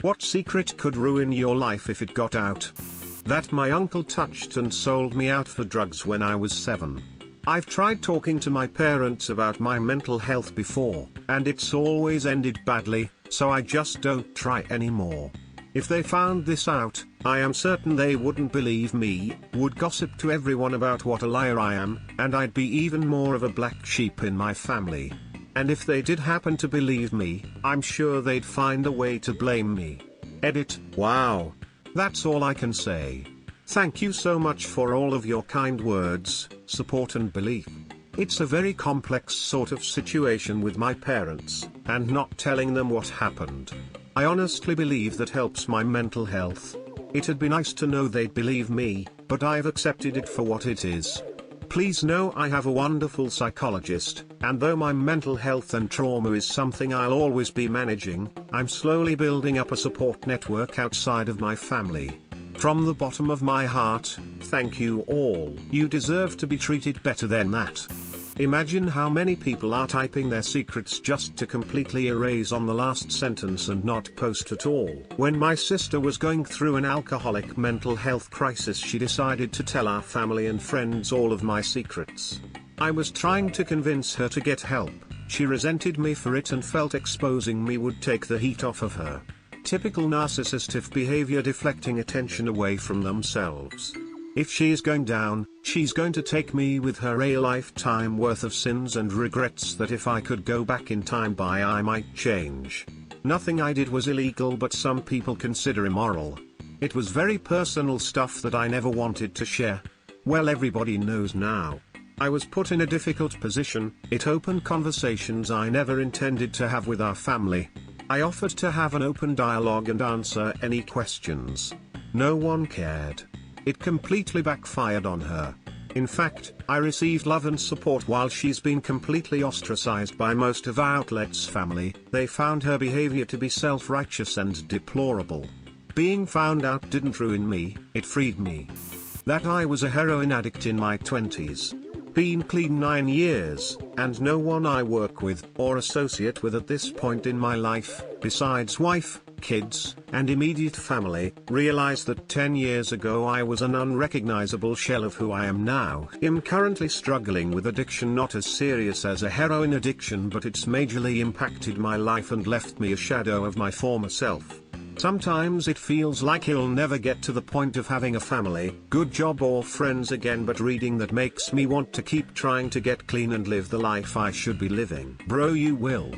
What secret could ruin your life if it got out? That my uncle touched and sold me out for drugs when I was 7. I've tried talking to my parents about my mental health before, and it's always ended badly, so I just don't try anymore. If they found this out, I am certain they wouldn't believe me, would gossip to everyone about what a liar I am, and I'd be even more of a black sheep in my family. And if they did happen to believe me, I'm sure they'd find a way to blame me. Edit. Wow. That's all I can say. Thank you so much for all of your kind words, support and belief. It's a very complex sort of situation with my parents, and not telling them what happened. I honestly believe that helps my mental health. It'd be nice to know they'd believe me, but I've accepted it for what it is. Please know I have a wonderful psychologist, and though my mental health and trauma is something I'll always be managing, I'm slowly building up a support network outside of my family. From the bottom of my heart, thank you all. You deserve to be treated better than that. Imagine how many people are typing their secrets just to completely erase on the last sentence and not post at all. When my sister was going through an alcoholic mental health crisis, she decided to tell our family and friends all of my secrets. I was trying to convince her to get help. She resented me for it and felt exposing me would take the heat off of her. Typical narcissistic behavior, deflecting attention away from themselves. If she's going down, she's going to take me with her a lifetime worth of sins and regrets that if I could go back in time I might change. Nothing I did was illegal, but some people consider immoral. It was very personal stuff that I never wanted to share. Well, everybody knows now. I was put in a difficult position. It opened conversations I never intended to have with our family. I offered to have an open dialogue and answer any questions. No one cared. It completely backfired on her. In fact, I received love and support while she's been completely ostracized by most of our outlet's family. They found her behavior to be self-righteous and deplorable. Being found out didn't ruin me, it freed me. That I was a heroin addict in my 20s. Been clean 9 years, and no one I work with or associate with at this point in my life, besides wife, kids, and immediate family, realized that 10 years ago I was an unrecognizable shell of who I am now. I'm currently struggling with addiction, not as serious as a heroin addiction, but it's majorly impacted my life and left me a shadow of my former self. Sometimes it feels like he'll never get to the point of having a family, good job or friends again, but reading that makes me want to keep trying to get clean and live the life I should be living. Bro, you will.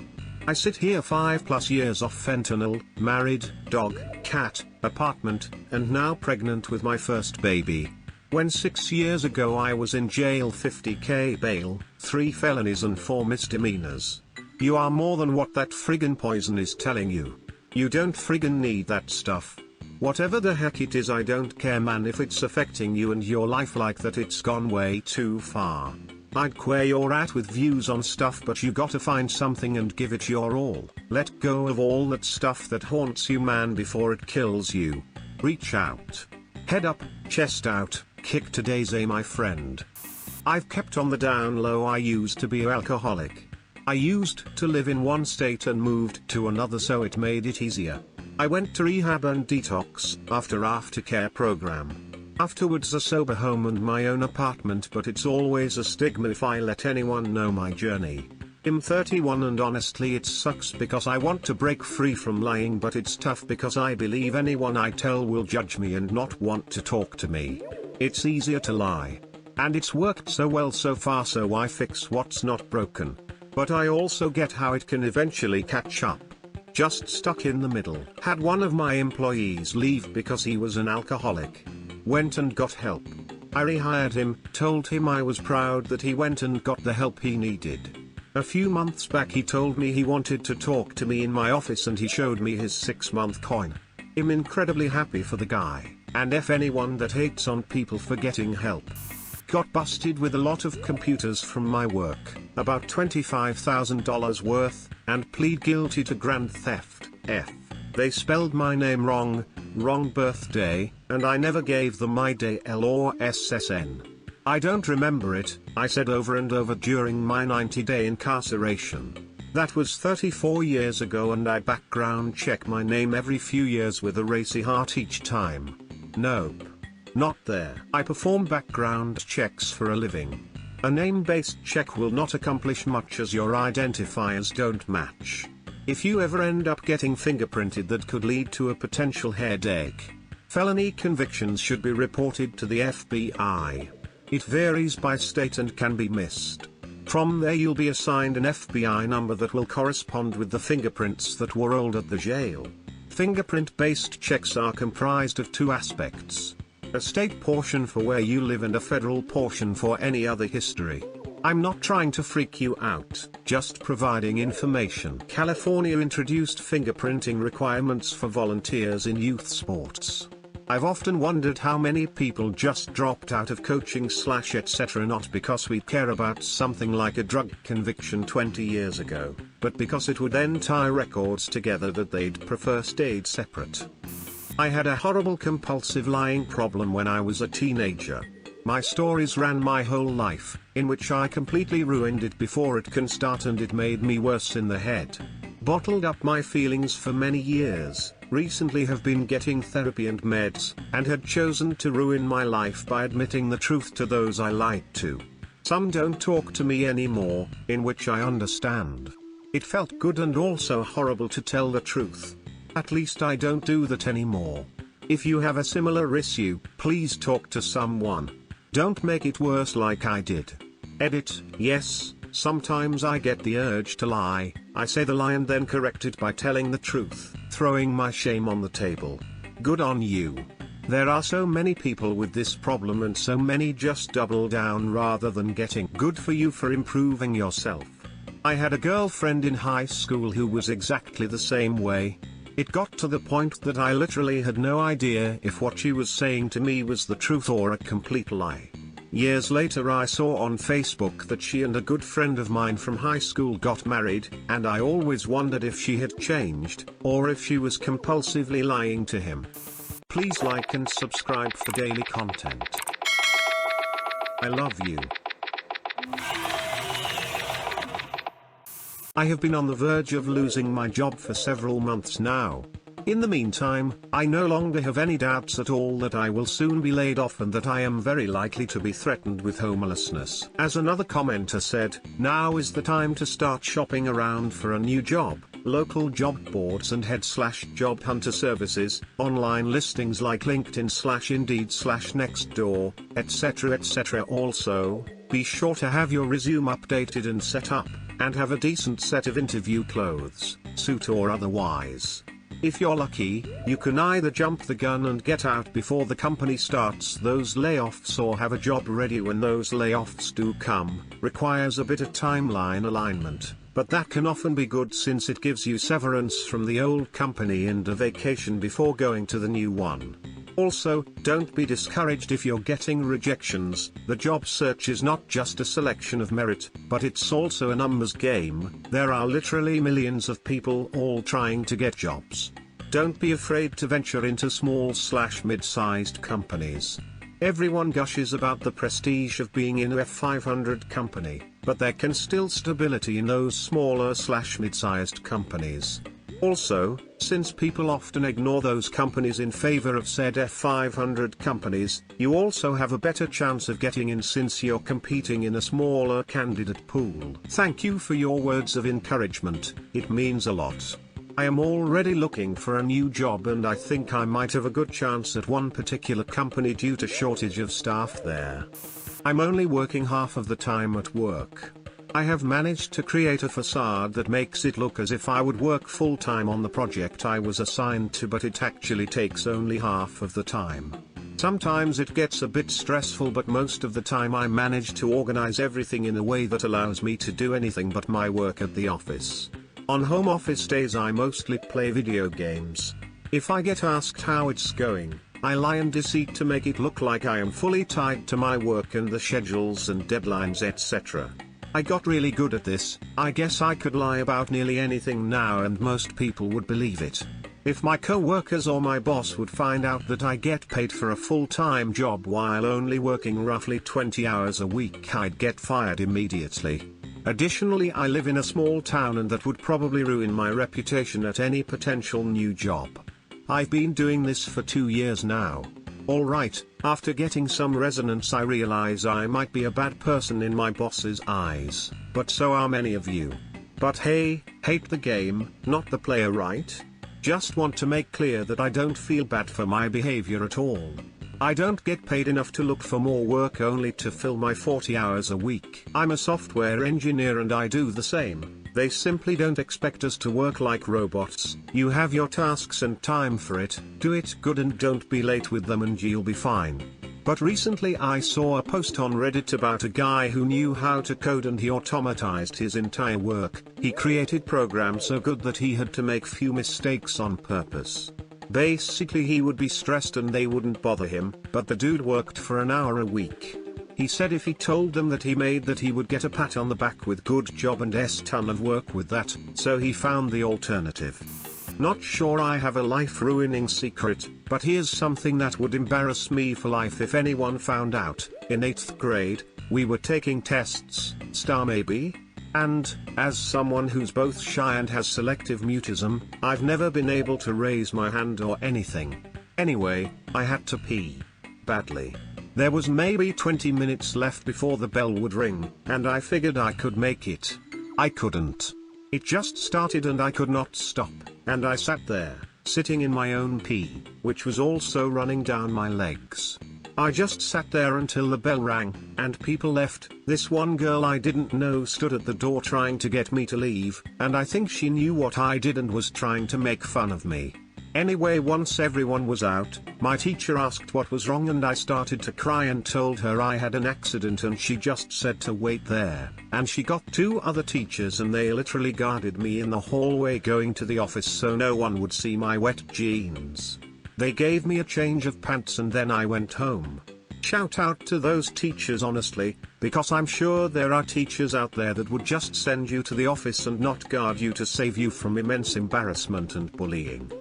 I sit here 5+ years off fentanyl, married, dog, cat, apartment, and now pregnant with my first baby. When 6 years ago I was in jail, $50,000 bail, 3 felonies and 4 misdemeanors. You are more than what that friggin' poison is telling you. You don't friggin' need that stuff. Whatever the heck it is, I don't care, man. If it's affecting you and your life like that, it's gone way too far. I'd where you're at with views on stuff, but you gotta find something and give it your all. Let go of all that stuff that haunts you, man, before it kills you. Reach out. Head up, chest out, kick today's my friend. I've kept on the down low. I used to be an alcoholic. I used to live in one state and moved to another, so it made it easier. I went to rehab and detox after aftercare program. Afterwards a sober home and my own apartment, but it's always a stigma if I let anyone know my journey. I'm 31 and honestly it sucks because I want to break free from lying, but it's tough because I believe anyone I tell will judge me and not want to talk to me. It's easier to lie. And it's worked so well so far, so why fix what's not broken? But I also get how it can eventually catch up. Just stuck in the middle. Had one of my employees leave because he was an alcoholic. Went and got help. I rehired him, told him I was proud that he went and got the help he needed. A few months back he told me he wanted to talk to me in my office and he showed me his 6-month coin. I'm incredibly happy for the guy, and if anyone that hates on people for getting help. Got busted with a lot of computers from my work, about $25,000 worth, and plead guilty to grand theft. They spelled my name wrong, wrong birthday, and I never gave them my day L or SSN. I don't remember it, I said over and over during my 90-day incarceration. That was 34 years ago, and I background check my name every few years with a racy heart each time. Nope. Not there. I perform background checks for a living. A name-based check will not accomplish much as your identifiers don't match. If you ever end up getting fingerprinted, that could lead to a potential headache. Felony convictions should be reported to the FBI. It varies by state and can be missed. From there you'll be assigned an FBI number that will correspond with the fingerprints that were rolled at the jail. Fingerprint-based checks are comprised of two aspects: a state portion for where you live and a federal portion for any other history. I'm not trying to freak you out, just providing information. California introduced fingerprinting requirements for volunteers in youth sports. I've often wondered how many people just dropped out of coaching / etc. not because we care about something like a drug conviction 20 years ago, but because it would then tie records together that they'd prefer stayed separate. I had a horrible compulsive lying problem when I was a teenager. My stories ran my whole life, in which I completely ruined it before it can start, and it made me worse in the head. Bottled up my feelings for many years, recently have been getting therapy and meds, and had chosen to ruin my life by admitting the truth to those I lied to. Some don't talk to me anymore, in which I understand. It felt good and also horrible to tell the truth. At least I don't do that anymore. If you have a similar issue, please talk to someone. Don't make it worse like I did. Edit: yes, sometimes I get the urge to lie. I say the lie and then correct it by telling the truth, throwing my shame on the table. Good on you. There are so many people with this problem, and so many just double down rather than getting. Good for you for improving yourself. I had a girlfriend in high school who was exactly the same way. It got to the point that I literally had no idea if what she was saying to me was the truth or a complete lie. Years later I saw on Facebook that she and a good friend of mine from high school got married, and I always wondered if she had changed, or if she was compulsively lying to him. Please like and subscribe for daily content. I love you. I have been on the verge of losing my job for several months now. In the meantime, I no longer have any doubts at all that I will soon be laid off and that I am very likely to be threatened with homelessness. As another commenter said, now is the time to start shopping around for a new job. Local job boards and head/job hunter services, online listings like LinkedIn/Indeed/Nextdoor, etc. Also, be sure to have your resume updated and set up, and have a decent set of interview clothes, suit or otherwise. If you're lucky, you can either jump the gun and get out before the company starts those layoffs, or have a job ready when those layoffs do come. Requires a bit of timeline alignment, but that can often be good since it gives you severance from the old company and a vacation before going to the new one. Also, don't be discouraged if you're getting rejections. The job search is not just a selection of merit, but it's also a numbers game. There are literally millions of people all trying to get jobs. Don't be afraid to venture into small/mid-sized companies. Everyone gushes about the prestige of being in a F500 company, but there can still stability in those smaller/mid-sized companies. Also, since people often ignore those companies in favor of said F500 companies, you also have a better chance of getting in since you're competing in a smaller candidate pool. Thank you for your words of encouragement, it means a lot. I am already looking for a new job, and I think I might have a good chance at one particular company due to shortage of staff there. I'm only working half of the time at work. I have managed to create a facade that makes it look as if I would work full-time on the project I was assigned to, but it actually takes only half of the time. Sometimes it gets a bit stressful, but most of the time I manage to organize everything in a way that allows me to do anything but my work at the office. On home office days I mostly play video games. If I get asked how it's going, I lie and deceit to make it look like I am fully tied to my work and the schedules and deadlines, etc. I got really good at this. I guess I could lie about nearly anything now and most people would believe it. If my co-workers or my boss would find out that I get paid for a full-time job while only working roughly 20 hours a week, I'd get fired immediately. Additionally, I live in a small town and that would probably ruin my reputation at any potential new job. I've been doing this for 2 years now. Alright, after getting some resonance I realize I might be a bad person in my boss's eyes, but so are many of you. But hey, hate the game, not the player, right? Just want to make clear that I don't feel bad for my behavior at all. I don't get paid enough to look for more work only to fill my 40 hours a week. I'm a software engineer and I do the same. They simply don't expect us to work like robots. You have your tasks and time for it, do it good and don't be late with them and you'll be fine. But recently I saw a post on Reddit about a guy who knew how to code and he automatized his entire work. He created programs so good that he had to make few mistakes on purpose. Basically he would be stressed and they wouldn't bother him, but the dude worked for an hour a week. He said if he told them that he made that he would get a pat on the back with good job and ton of work with that, so he found the alternative. Not sure I have a life-ruining secret, but here's something that would embarrass me for life if anyone found out. In 8th grade, we were taking tests, maybe? And, as someone who's both shy and has selective mutism, I've never been able to raise my hand or anything. Anyway, I had to pee. Badly. There was maybe 20 minutes left before the bell would ring, and I figured I could make it. I couldn't. It just started and I could not stop, and I sat there, sitting in my own pee, which was also running down my legs. I just sat there until the bell rang, and people left. This one girl I didn't know stood at the door trying to get me to leave, and I think she knew what I did and was trying to make fun of me. Anyway, once everyone was out, my teacher asked what was wrong and I started to cry and told her I had an accident and she just said to wait there, and she got 2 other teachers and they literally guarded me in the hallway going to the office so no one would see my wet jeans. They gave me a change of pants and then I went home. Shout out to those teachers honestly, because I'm sure there are teachers out there that would just send you to the office and not guard you to save you from immense embarrassment and bullying.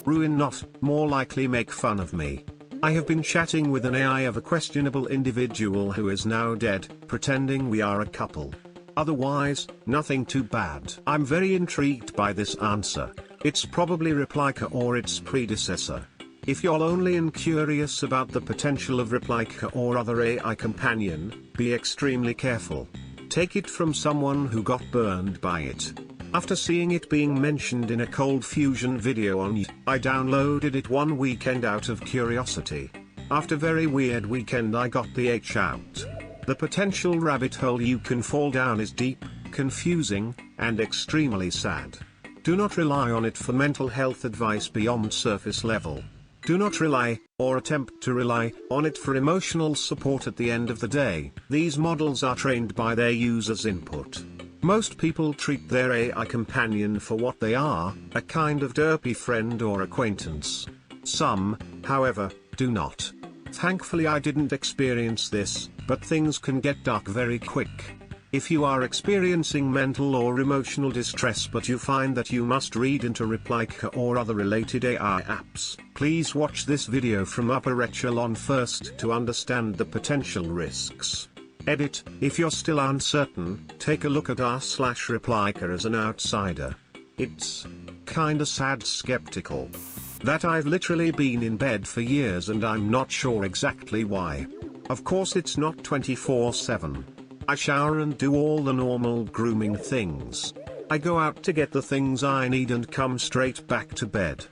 Ruin not, more likely make fun of me. I have been chatting with an AI of a questionable individual who is now dead, pretending we are a couple. Otherwise, nothing too bad. I'm very intrigued by this answer. It's probably Replika or its predecessor. If you're lonely and curious about the potential of Replika or other AI companion, be extremely careful. Take it from someone who got burned by it. After seeing it being mentioned in a Cold Fusion video on YouTube, I downloaded it one weekend out of curiosity. After very weird weekend I got the H out. The potential rabbit hole you can fall down is deep, confusing, and extremely sad. Do not rely on it for mental health advice beyond surface level. Do not rely, or attempt to rely, on it for emotional support at the end of the day. These models are trained by their users' input. Most people treat their AI companion for what they are, a kind of derpy friend or acquaintance. Some, however, do not. Thankfully I didn't experience this, but things can get dark very quick. If you are experiencing mental or emotional distress but you find that you must read into Replika or other related AI apps, please watch this video from upper echelon first to understand the potential risks. Edit, if you're still uncertain, take a look at r/Replika as an outsider. It's kinda sad skeptical. That I've literally been in bed for years and I'm not sure exactly why. Of course it's not 24/7. I shower and do all the normal grooming things. I go out to get the things I need and come straight back to bed.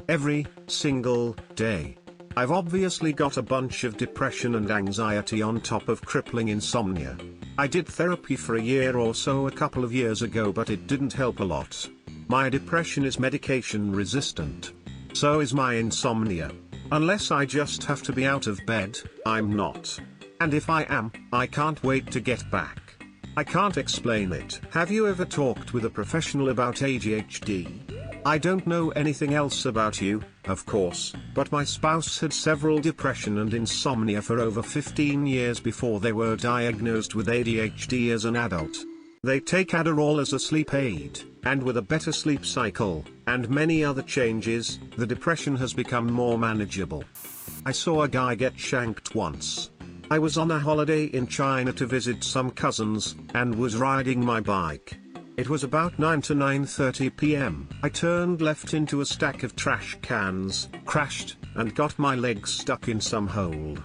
Every single day. I've obviously got a bunch of depression and anxiety on top of crippling insomnia. I did therapy for a year or so a couple of years ago but it didn't help a lot. My depression is medication resistant. So is my insomnia. Unless I just have to be out of bed, I'm not. And if I am, I can't wait to get back. I can't explain it. Have you ever talked with a professional about ADHD? I don't know anything else about you, of course, but my spouse had several depression and insomnia for over 15 years before they were diagnosed with ADHD as an adult. They take Adderall as a sleep aid, and with a better sleep cycle, and many other changes, the depression has become more manageable. I saw a guy get shanked once. I was on a holiday in China to visit some cousins, and was riding my bike. It was about 9 to 9:30 p.m. I turned left into a stack of trash cans, crashed, and got my legs stuck in some hole.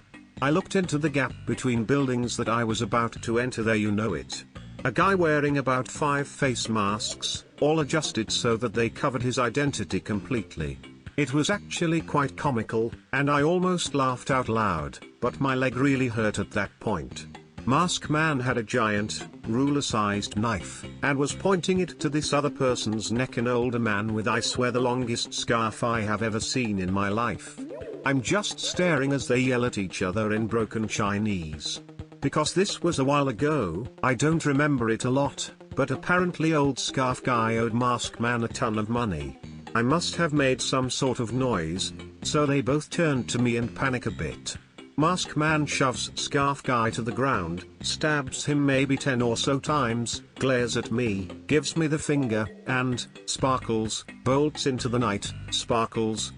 I looked into the gap between buildings that I was about to enter. There you know it. A guy wearing about 5 face masks, all adjusted so that they covered his identity completely. It was actually quite comical, and I almost laughed out loud, but my leg really hurt at that point. Mask Man had a giant, ruler-sized knife, and was pointing it to this other person's neck, an older man with, I swear, the longest scarf I have ever seen in my life. I'm just staring as they yell at each other in broken Chinese. Because this was a while ago, I don't remember it a lot, but apparently old scarf guy owed Mask Man a ton of money. I must have made some sort of noise, so they both turned to me and panic a bit. Mask Man shoves scarf guy to the ground, stabs him maybe 10 or so times, glares at me, gives me the finger, and, sparkles, bolts into the night. Sparkles,